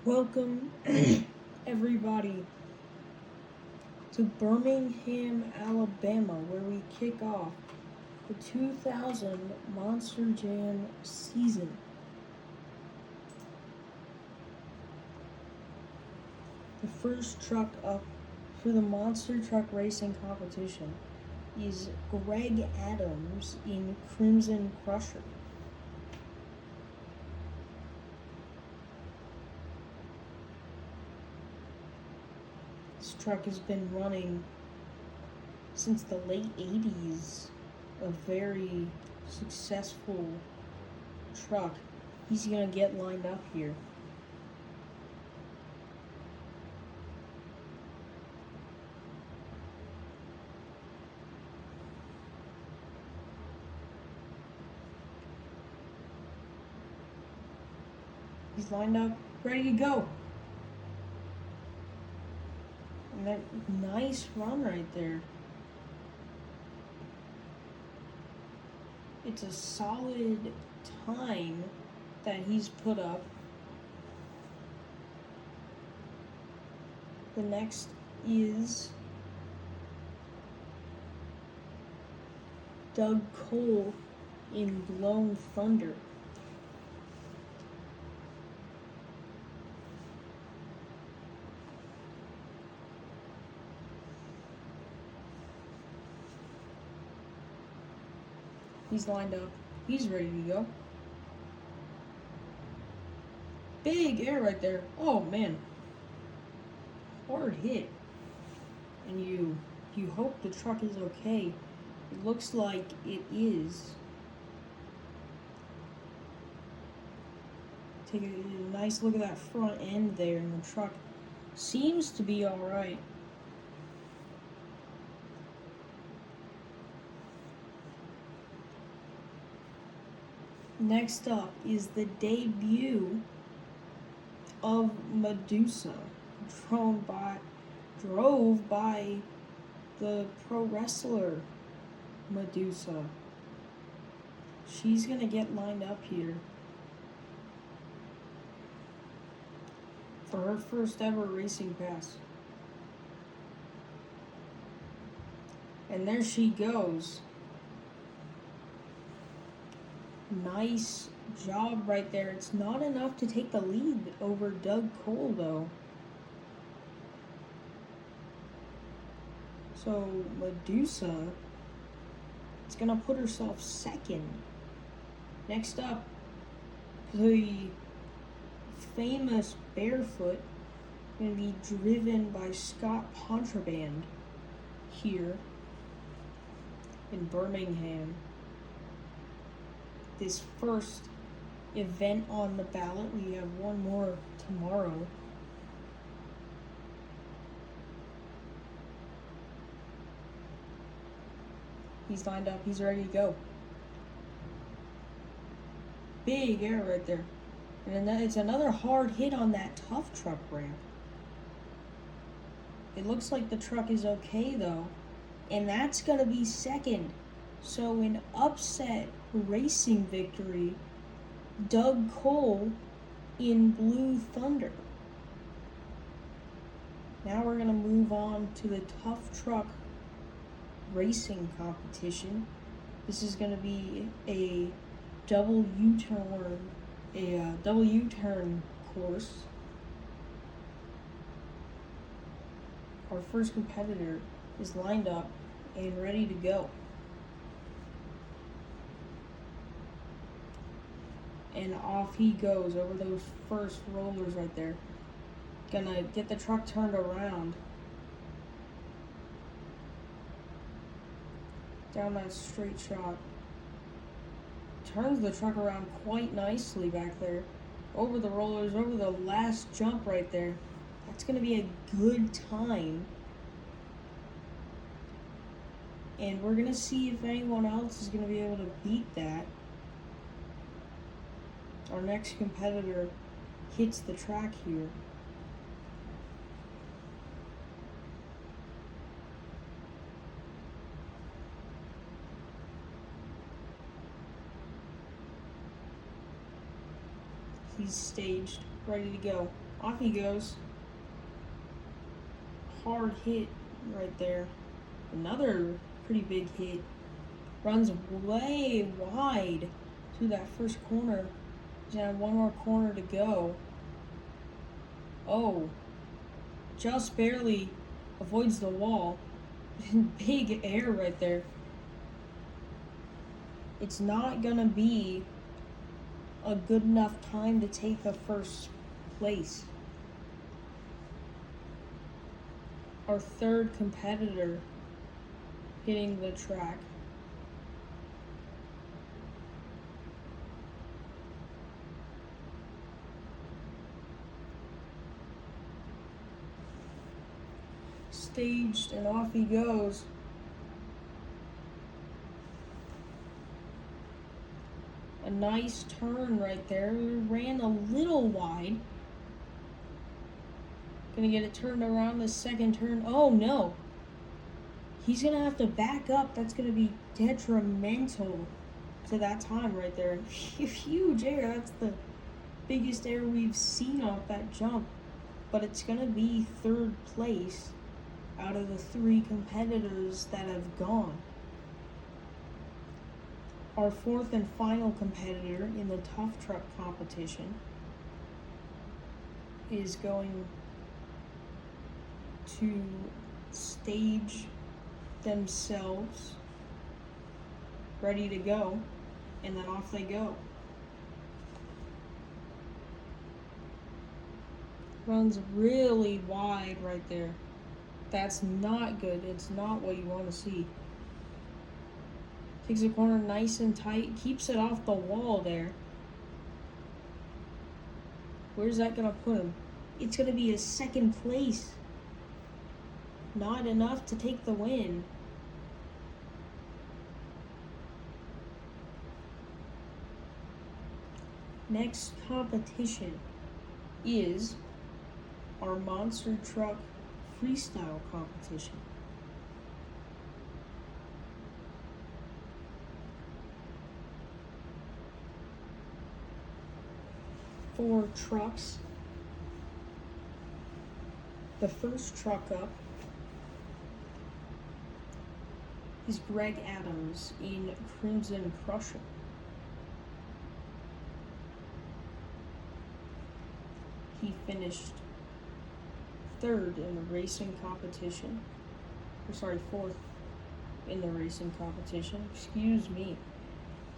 Welcome, everybody, to Birmingham, Alabama, where we kick off the 2000 Monster Jam season. The first truck up for the monster truck racing competition is Greg Adams in Krimson Krusher. This truck has been running since the late 80s, a very successful truck. He's gonna get lined up here. He's lined up, ready to go. And that nice run right there. It's a solid time that he's put up. The next is Doug Cole in Blown Thunder. He's lined up. He's ready to go. Big air right there. Oh man. Hard hit. And you hope the truck is okay. It looks like it is. Take a nice look at that front end there, and the truck seems to be alright. Next up is the debut of Madusa, drove by the pro wrestler Madusa. She's gonna get lined up here for her first ever racing pass. And there she goes. Nice job right there. It's not enough to take the lead over Doug Cole, though. So Madusa is going to put herself second. Next up, the famous Bearfoot, going to be driven by Scott Pontriband here in Birmingham. This first event on the ballot. We have one more tomorrow. He's lined up. He's ready to go. Big air right there. And then it's another hard hit on that tough truck ramp. It looks like the truck is okay, though. And that's going to be second. So an upset racing victory, Doug Cole in Blue Thunder. Now we're going to move on to the tough truck racing competition. This is going to be a double U-turn course. Our first competitor is lined up and ready to go. And off he goes over those first rollers right there. Gonna get the truck turned around. Down that straight shot. Turns the truck around quite nicely back there. Over the rollers, over the last jump right there. That's gonna be a good time. And we're gonna see if anyone else is gonna be able to beat that. Our next competitor hits the track here. He's staged, ready to go. Off he goes. Hard hit right there. Another pretty big hit. Runs way wide to that first corner. He's gonna have one more corner to go. Oh, just barely avoids the wall. Big air right there. It's not gonna be a good enough time to take the first place. Our third competitor hitting the track. Staged, and off he goes. A nice turn right there. Ran a little wide. Gonna get it turned around the second turn. Oh no. He's gonna have to back up. That's gonna be detrimental to that time right there. Huge air. That's the biggest air we've seen off that jump. But it's gonna be third place out of the 3 competitors that have gone. Our fourth and final competitor in the tough truck competition is going to stage themselves ready to go, and then off they go. Runs really wide right there. That's not good. It's not what you want to see. Takes the corner nice and tight. Keeps it off the wall there. Where's that going to put him? It's going to be a second place. Not enough to take the win. Next competition is our monster truck freestyle competition. Four trucks. The first truck up is Greg Adams in Crimson Krusher. He finished third in the racing competition. Fourth in the racing competition. Excuse me.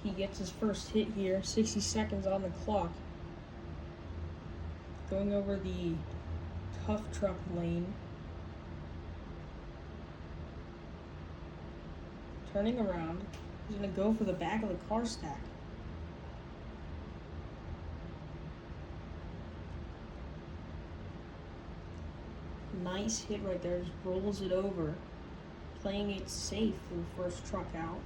He gets his first hit here, 60 seconds on the clock. Going over the tough truck lane. Turning around. He's going to go for the back of the car stack. Nice hit right there. Just rolls it over. Playing it safe for the first truck out.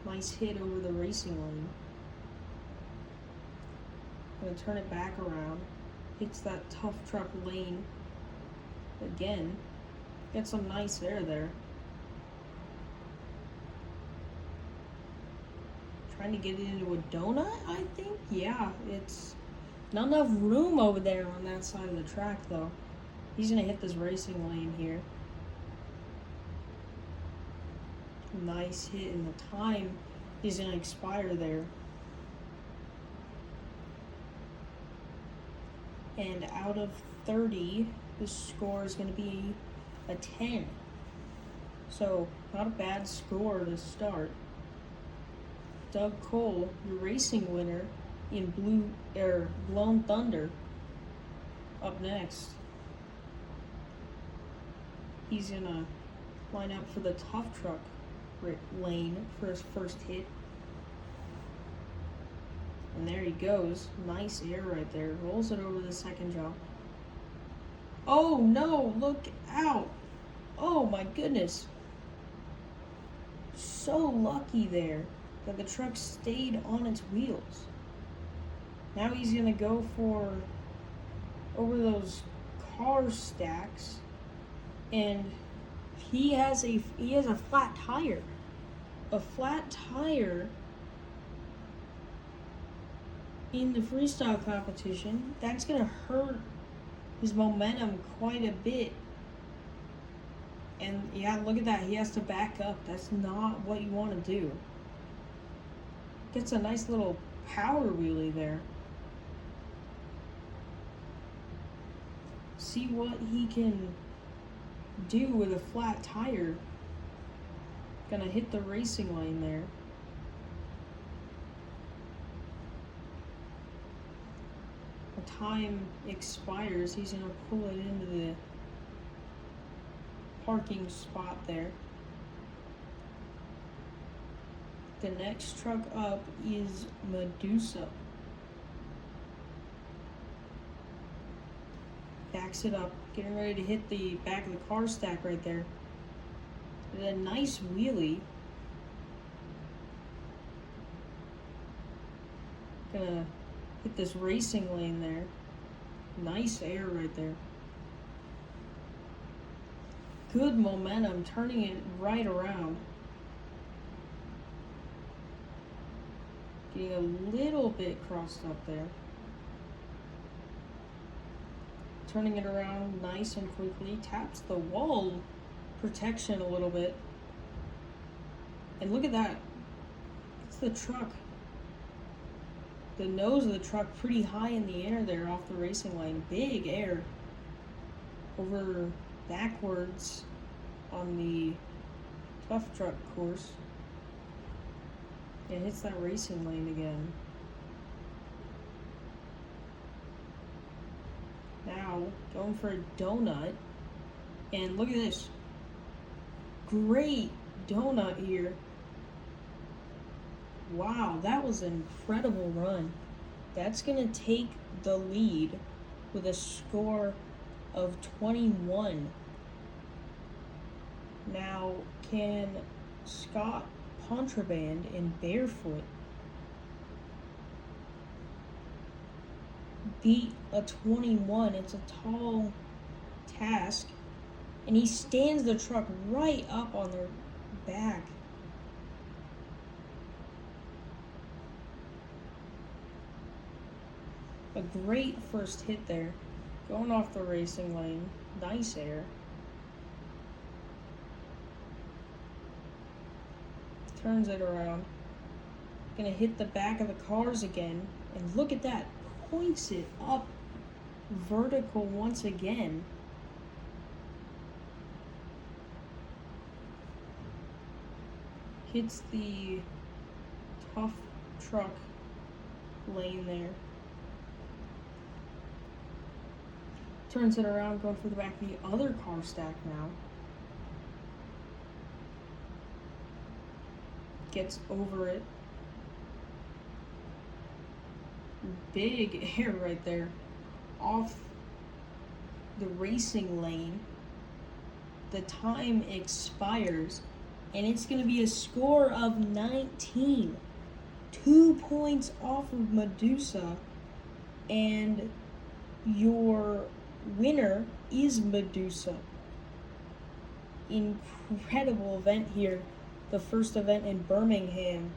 Nice hit over the racing lane. Gonna turn it back around. Hits that tough truck lane again. Get some nice air there. Trying to get it into a donut, I think? Yeah, it's not enough room over there on that side of the track though. He's gonna hit this racing lane here. Nice hit, and the time is gonna expire there. And out of 30, the score is gonna be a 10. So not a bad score to start. Doug Cole, your racing winner in Blown Thunder, up next. He's gonna line up for the tough truck lane for his first hit. And there he goes. Nice air right there. Rolls it over the second jump. Oh no, look out. Oh my goodness. So lucky there that the truck stayed on its wheels. Now he's gonna go for over those car stacks, and he has a flat tire. A flat tire in the freestyle competition. That's going to hurt his momentum quite a bit. And yeah, look at that. He has to back up. That's not what you want to do. Gets a nice little power wheelie there. See what he can do with a flat tire. Gonna hit the racing lane there. The time expires. He's gonna pull it into the parking spot there. The next truck up is Madusa. Backs it up, getting ready to hit the back of the car stack right there. Did a nice wheelie. Gonna hit this racing lane there. Nice air right there. Good momentum, turning it right around. Getting a little bit crossed up there. Turning it around nice and quickly. Taps the wall protection a little bit. And look at that. It's the truck. The nose of the truck pretty high in the air there off the racing lane. Big air over backwards on the tough truck course. It hits that racing lane again. Now going for a donut. And look at this. Great donut here. Wow, that was an incredible run. That's going to take the lead with a score of 21. Now, can Scott Pontriband in Bearfoot beat a 21? It's a tall task. And he stands the truck right up on their back. A great first hit there. Going off the racing lane. Nice air. Turns it around. Gonna hit the back of the cars again. And look at that. Points it up vertical once again. Hits the tough truck lane there. Turns it around, going for the back of the other car stack now. Gets over it. Big air right there. Off the racing lane. The time expires. And it's going to be a score of 19. 2 points off of Madusa. And your winner is Madusa. Incredible event here. The first event in Birmingham.